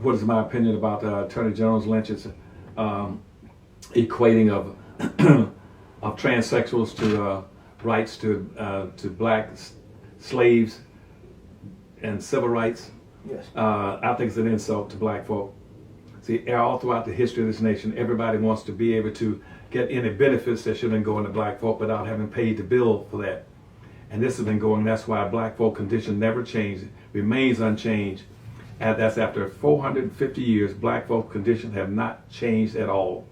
what is my opinion about Attorney General Lynch's equating of of transsexuals to rights to black slaves and civil rights. Yes. I think it's an insult to black folk. See, all throughout the history of this nation, everybody wants to be able to get any benefits that should have been going to black folk without having paid the bill for that. And this has been going, that's why black folk condition never changed, remains unchanged. And that's after 450 years, black folk conditions have not changed at all.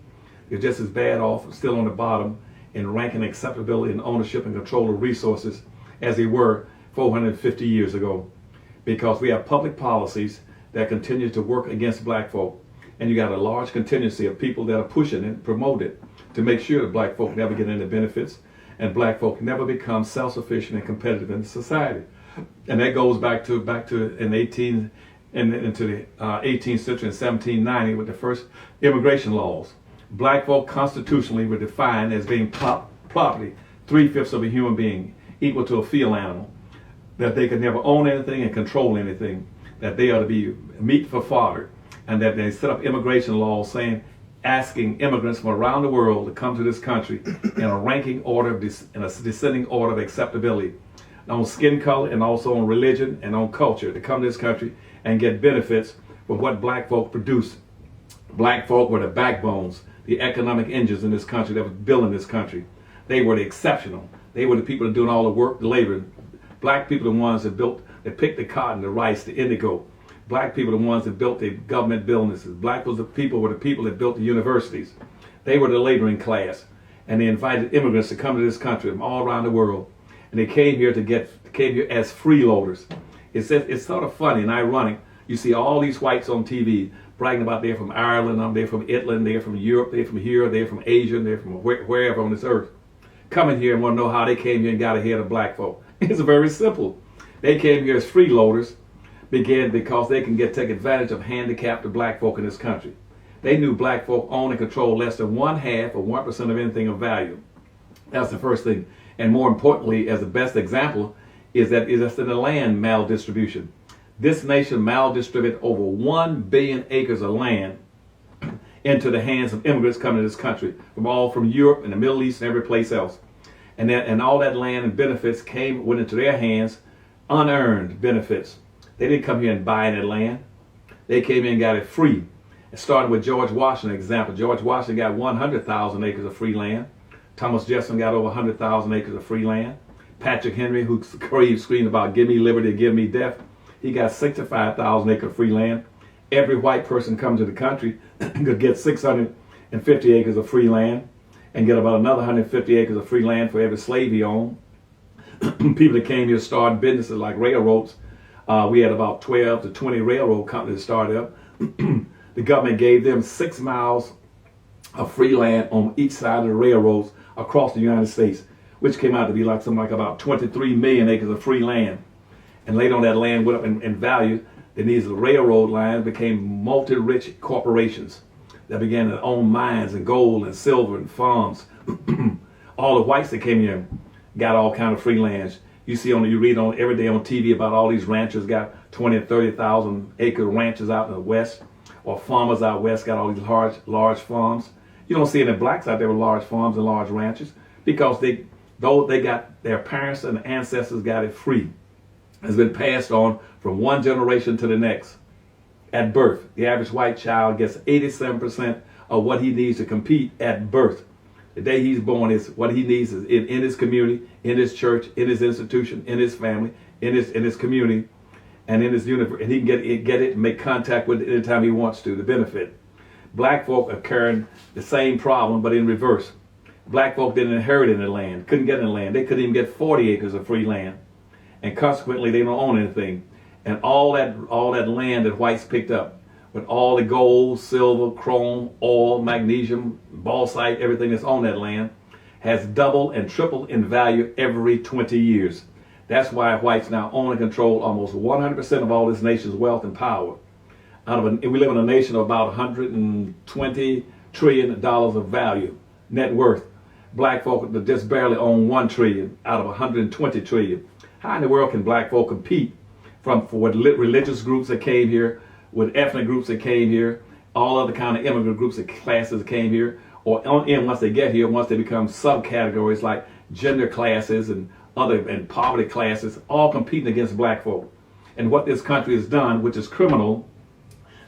They're just as bad off, still on the bottom in ranking acceptability and ownership and control of resources as they were 450 years ago. Because we have public policies that continue to work against black folk. And you got a large contingency of people that are pushing it, promote it, to make sure that black folk never get any benefits and black folk never become self-sufficient and competitive in society. And that goes back to into the 18th century in 1790 with the first immigration laws. Black folk constitutionally were defined as being property, 3/5 of a human being, equal to a field animal, that they could never own anything and control anything, that they ought to be meat for fodder, and that they set up immigration laws saying, asking immigrants from around the world to come to this country in a ranking order, in a descending order of acceptability, on skin color and also on religion and on culture, to come to this country and get benefits for what black folk produce. Black folk were the backbones, the economic engines in this country that was building this country. They were the exceptional. They were the people that doing all the work, the labor. Black people are the ones that picked the cotton, the rice, the indigo. Black people are the ones that built the government businesses. Black people were the people that built the universities. They were the laboring class. And they invited immigrants to come to this country from all around the world. And they came here as freeloaders. It's sort of funny and ironic. You see all these whites on TV bragging about they're from Ireland, they're from Italy, they're from Europe, they're from here, they're from Asia, they're from wherever on this earth. Coming here and want to know how they came here and got ahead of black folk. It's very simple. They came here as freeloaders, because they can take advantage of handicapped black folk in this country. They knew black folk own and control less than 1/2 or 1% of anything of value. That's the first thing. And more importantly, as the best example, is that it's in the land maldistribution. This nation maldistributed over 1 billion acres of land into the hands of immigrants coming to this country from Europe and the Middle East and every place else. And all that land and benefits went into their hands, unearned benefits. They didn't come here and buy that land. They came in and got it free. It started with George Washington example. George Washington got 100,000 acres of free land. Thomas Jefferson got over 100,000 acres of free land. Patrick Henry, who screamed about give me liberty, give me death, he got 65,000 acres of free land. Every white person coming to the country could get 650 acres of free land and get about another 150 acres of free land for every slave he owned. People that came here started businesses like railroads. We had about 12 to 20 railroad companies started up. The government gave them 6 miles of free land on each side of the railroads across the United States, which came out to be something like about 23 million acres of free land. And later on that land went up in value. Then these railroad lines became multi-rich corporations that began to own mines and gold and silver and farms. All the whites that came here got all kind of free lands. You read on every day on TV about all these ranchers got 20 and 30,000 acre ranches out in the West, or farmers out West got all these large farms. You don't see any blacks out there with large farms and large ranches because they got their parents and ancestors got it free. It's been passed on from one generation to the next. At birth, the average white child gets 87% of what he needs to compete at birth. The day he's born is what he needs is in his community, in his church, in his institution, in his family, in his community, and in his universe. And he can get it and make contact with it anytime he wants to benefit. Black folk are carrying the same problem, but in reverse. Black folk didn't inherit any land, couldn't get any land. They couldn't even get 40 acres of free land. And consequently, they don't own anything. And all that land that whites picked up, with all the gold, silver, chrome, oil, magnesium, bauxite, everything that's on that land, has doubled and tripled in value every 20 years. That's why whites now own and control almost 100% of all this nation's wealth and power. We live in a nation of about $120 trillion of value, net worth. Black folk just barely own 1 trillion out of 120 trillion. How in the world can black folk compete for what religious groups that came here with ethnic groups that came here, all other kind of immigrant groups and classes that came here, or once they get here, once they become subcategories like gender classes and poverty classes, all competing against black folk. And what this country has done, which is criminal,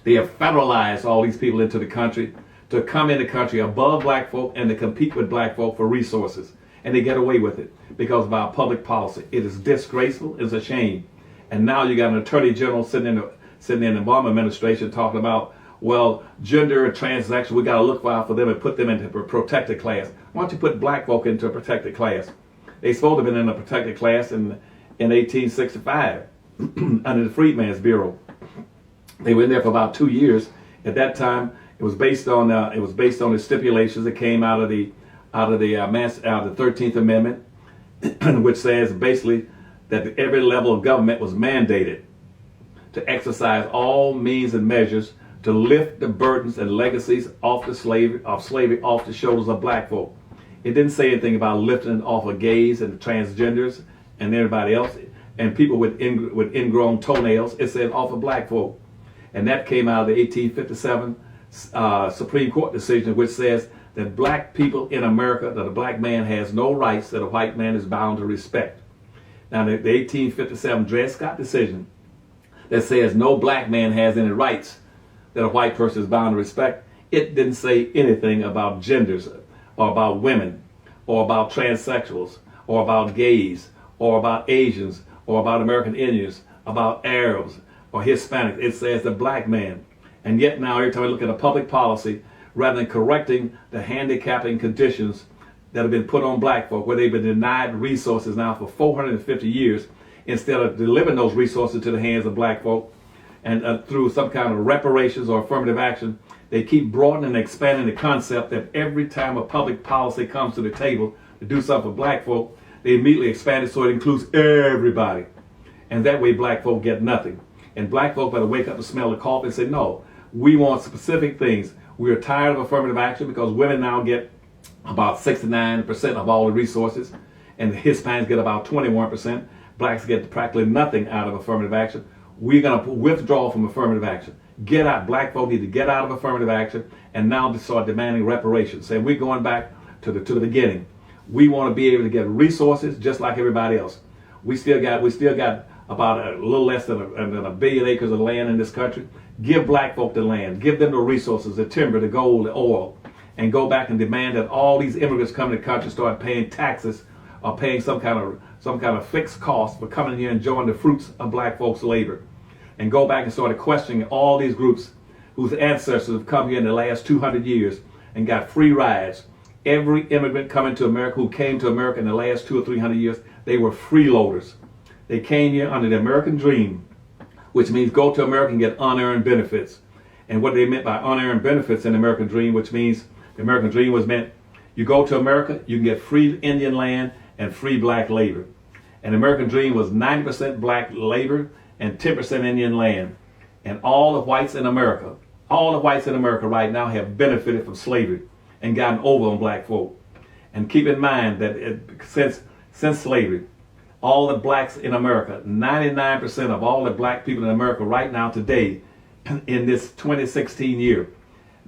they have federalized all these people into the country to come in the country above black folk and to compete with black folk for resources. And they get away with it because of our public policy. It is disgraceful. It's a shame. And now you got an attorney general sitting in the Obama administration talking about, well, gender and transsexual, we got to look out for them and put them into a protected class. Why don't you put black folk into a protected class? They supposed to have been in a protected class in 1865 under the Freedmen's Bureau. They were in there for about 2 years. At that time, it was based on the stipulations that came out of the 13th Amendment, which says basically that every level of government was mandated to exercise all means and measures to lift the burdens and legacies of slavery off the shoulders of black folk. It didn't say anything about lifting it off of gays and transgenders and everybody else and people with ingrown toenails. It said off of black folk. And that came out of the 1857 Supreme Court decision, which says that black people in America, that a black man has no rights that a white man is bound to respect. Now, the 1857 Dred Scott decision that says no black man has any rights that a white person is bound to respect, it didn't say anything about genders or about women or about transsexuals or about gays or about Asians or about American Indians, about Arabs or Hispanics. It says the black man. And yet now every time we look at a public policy, rather than correcting the handicapping conditions that have been put on black folk, where they've been denied resources now for 450 years, instead of delivering those resources to the hands of black folk, and through some kind of reparations or affirmative action, they keep broadening and expanding the concept that every time a public policy comes to the table to do something for black folk, they immediately expand it so it includes everybody. And that way black folk get nothing. And black folk better wake up and smell the coffee and say, no, we want specific things. We're tired of affirmative action because women now get about 69% of all the resources, and the Hispanics get about 21%. Blacks get practically nothing out of affirmative action. We're going to withdraw from affirmative action. Get out. Black folk need to get out of affirmative action and now to start demanding reparations. Saying we're going back to the beginning. We want to be able to get resources just like everybody else. We still got about a little less than a billion acres of land in this country. Give black folk the land. Give them the resources, the timber, the gold, the oil, and go back and demand that all these immigrants coming to the country start paying taxes or paying some kind of fixed cost for coming here and enjoying the fruits of black folks' labor. And go back and start questioning all these groups whose ancestors have come here in the last 200 years and got free rides. Every immigrant coming to America who came to America in the last 200 or 300 years, they were freeloaders. They came here under the American dream, which means go to America and get unearned benefits. And what they meant by unearned benefits in the American dream, which means the American dream was meant you go to America, you can get free Indian land and free black labor. And the American dream was 90% black labor and 10% Indian land. And all the whites in America right now have benefited from slavery and gotten over on black folk. And keep in mind that since slavery, all the blacks in America, 99% of all the black people in America right now today, in this 2016 year,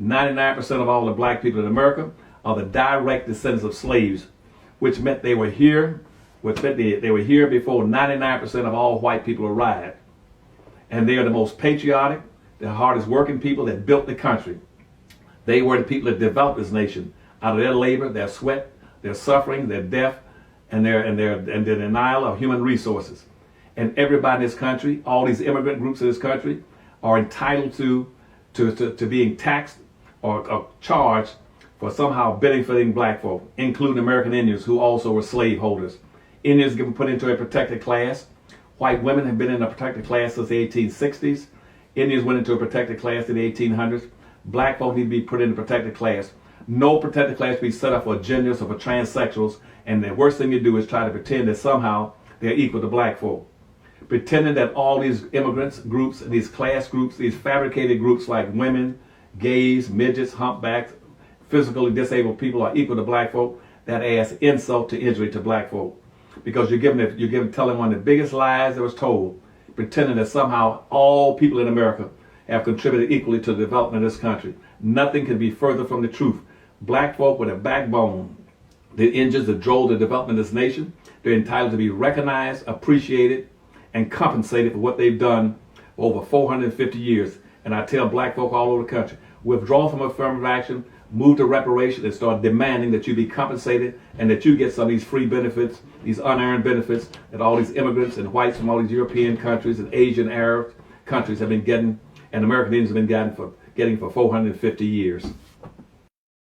99% of all the black people in America are the direct descendants of slaves, which meant they were here, they were here before 99% of all white people arrived. And they are the most patriotic, the hardest working people that built the country. They were the people that developed this nation out of their labor, their sweat, their suffering, their death, and their denial of human resources. And everybody in this country, all these immigrant groups in this country, are entitled to being taxed or charged for somehow benefiting black folk, including American Indians who also were slave holders. Indians get put into a protected class. White women have been in a protected class since the 1860s. Indians went into a protected class in the 1800s. Black folk need to be put in a protected class. No protected class be set up for genders or for transsexuals, and the worst thing you do is try to pretend that somehow they're equal to black folk. Pretending that all these immigrants groups, these class groups, these fabricated groups like women, gays, midgets, humpbacks, physically disabled people are equal to black folk, that adds insult to injury to black folk. Because telling one of the biggest lies that was told, pretending that somehow all people in America have contributed equally to the development of this country. Nothing can be further from the truth. Black folk with a backbone, the engines that drove the development of this nation, they're entitled to be recognized, appreciated, and compensated for what they've done for over 450 years. And I tell black folk all over the country, withdraw from affirmative action, move to reparation, and start demanding that you be compensated and that you get some of these free benefits, these unearned benefits that all these immigrants and whites from all these European countries and Asian Arab countries have been getting, and American Indians have been getting for 450 years.